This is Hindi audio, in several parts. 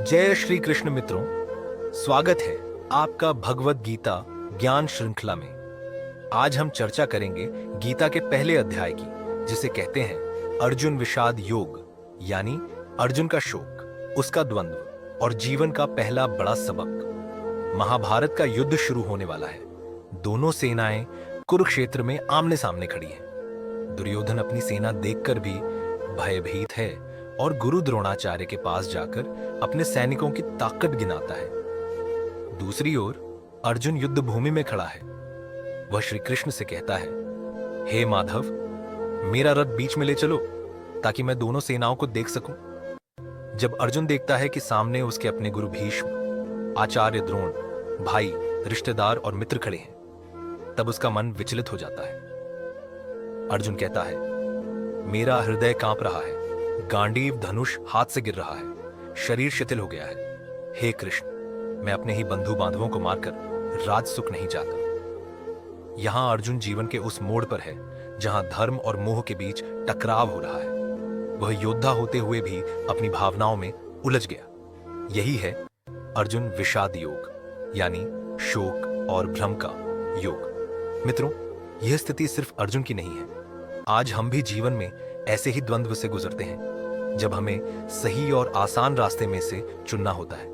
जय श्री कृष्ण मित्रों, स्वागत है आपका भगवत गीता ज्ञान श्रृंखला में। आज हम चर्चा करेंगे गीता के पहले अध्याय की, जिसे कहते हैं अर्जुन विषाद योग, यानी अर्जुन का शोक, उसका द्वंद्व और जीवन का पहला बड़ा सबक। महाभारत का युद्ध शुरू होने वाला है। दोनों सेनाएं कुरुक्षेत्र में आमने सामने खड़ी हैं। दुर्योधन अपनी सेना देखकर भी भयभीत है और गुरु द्रोणाचार्य के पास जाकर अपने सैनिकों की ताकत गिनाता है। दूसरी ओर अर्जुन युद्ध भूमि में खड़ा है। वह श्री कृष्ण से कहता है, हे माधव, मेरा रथ बीच में ले चलो ताकि मैं दोनों सेनाओं को देख सकूं। जब अर्जुन देखता है कि सामने उसके अपने गुरु भीष्म, आचार्य द्रोण, भाई, रिश्तेदार और मित्र खड़े हैं, तब उसका मन विचलित हो जाता है। अर्जुन कहता है, मेरा हृदय कांप रहा है, गांडीव धनुष हाथ से गिर रहा है, शरीर शिथिल हो गया है। हे कृष्ण, मैं अपने ही बंधु बांधवों को मारकर राज सुख नहीं चाहता। यहां अर्जुन जीवन के उस मोड़ पर है जहां धर्म और मोह के बीच टकराव हो रहा है। वह योद्धा होते हुए भी अपनी भावनाओं में उलझ गया। यही है अर्जुन विषाद योग, यानी शोक और भ्रम का योग। मित्रों, यह स्थिति सिर्फ अर्जुन की नहीं है। आज हम भी जीवन में ऐसे ही द्वंद्व से गुजरते हैं, जब हमें सही और आसान रास्ते में से चुनना होता है,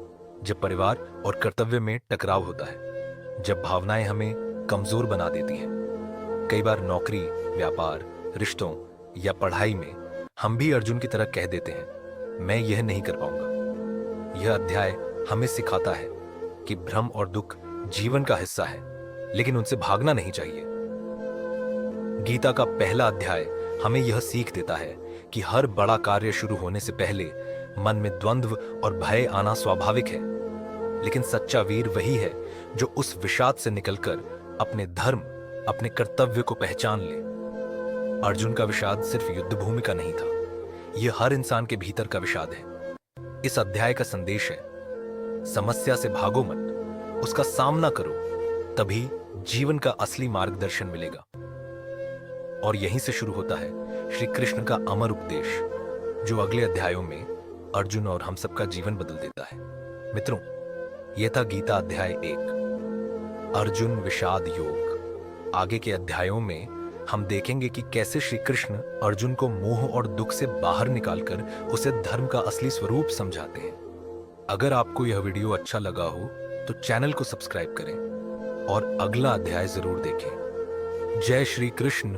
जब परिवार और कर्तव्य में टकराव होता है, जब भावनाएं हमें कमजोर बना देती हैं। कई बार नौकरी, व्यापार, रिश्तों या पढ़ाई में हम भी अर्जुन की तरह कह देते हैं, मैं यह नहीं कर पाऊंगा। यह अध्याय हमें सिखाता है कि भ्रम और दुख जीवन का हिस्सा है, लेकिन उनसे भागना नहीं चाहिए। गीता का पहला अध्याय हमें यह सीख देता है कि हर बड़ा कार्य शुरू होने से पहले मन में द्वंद्व और भय आना स्वाभाविक है, लेकिन सच्चा वीर वही है जो उस विषाद से निकलकर अपने धर्म, अपने कर्तव्य को पहचान ले। अर्जुन का विषाद सिर्फ युद्ध भूमि का नहीं था, यह हर इंसान के भीतर का विषाद है। इस अध्याय का संदेश है, समस्या से भागो मत, उसका सामना करो, तभी जीवन का असली मार्गदर्शन मिलेगा। और यहीं से शुरू होता है श्री कृष्ण का अमर उपदेश, जो अगले अध्यायों में अर्जुन और हम सबका जीवन बदल देता है। मित्रों, यह था गीता अध्याय 1, अर्जुन विषाद योग। आगे के अध्यायों में हम देखेंगे कि कैसे श्री कृष्ण अर्जुन को मोह और दुख से बाहर निकालकर उसे धर्म का असली स्वरूप समझाते हैं। अगर आपको यह वीडियो अच्छा लगा हो तो चैनल को सब्सक्राइब करें और अगला अध्याय जरूर देखें। जय श्री कृष्ण।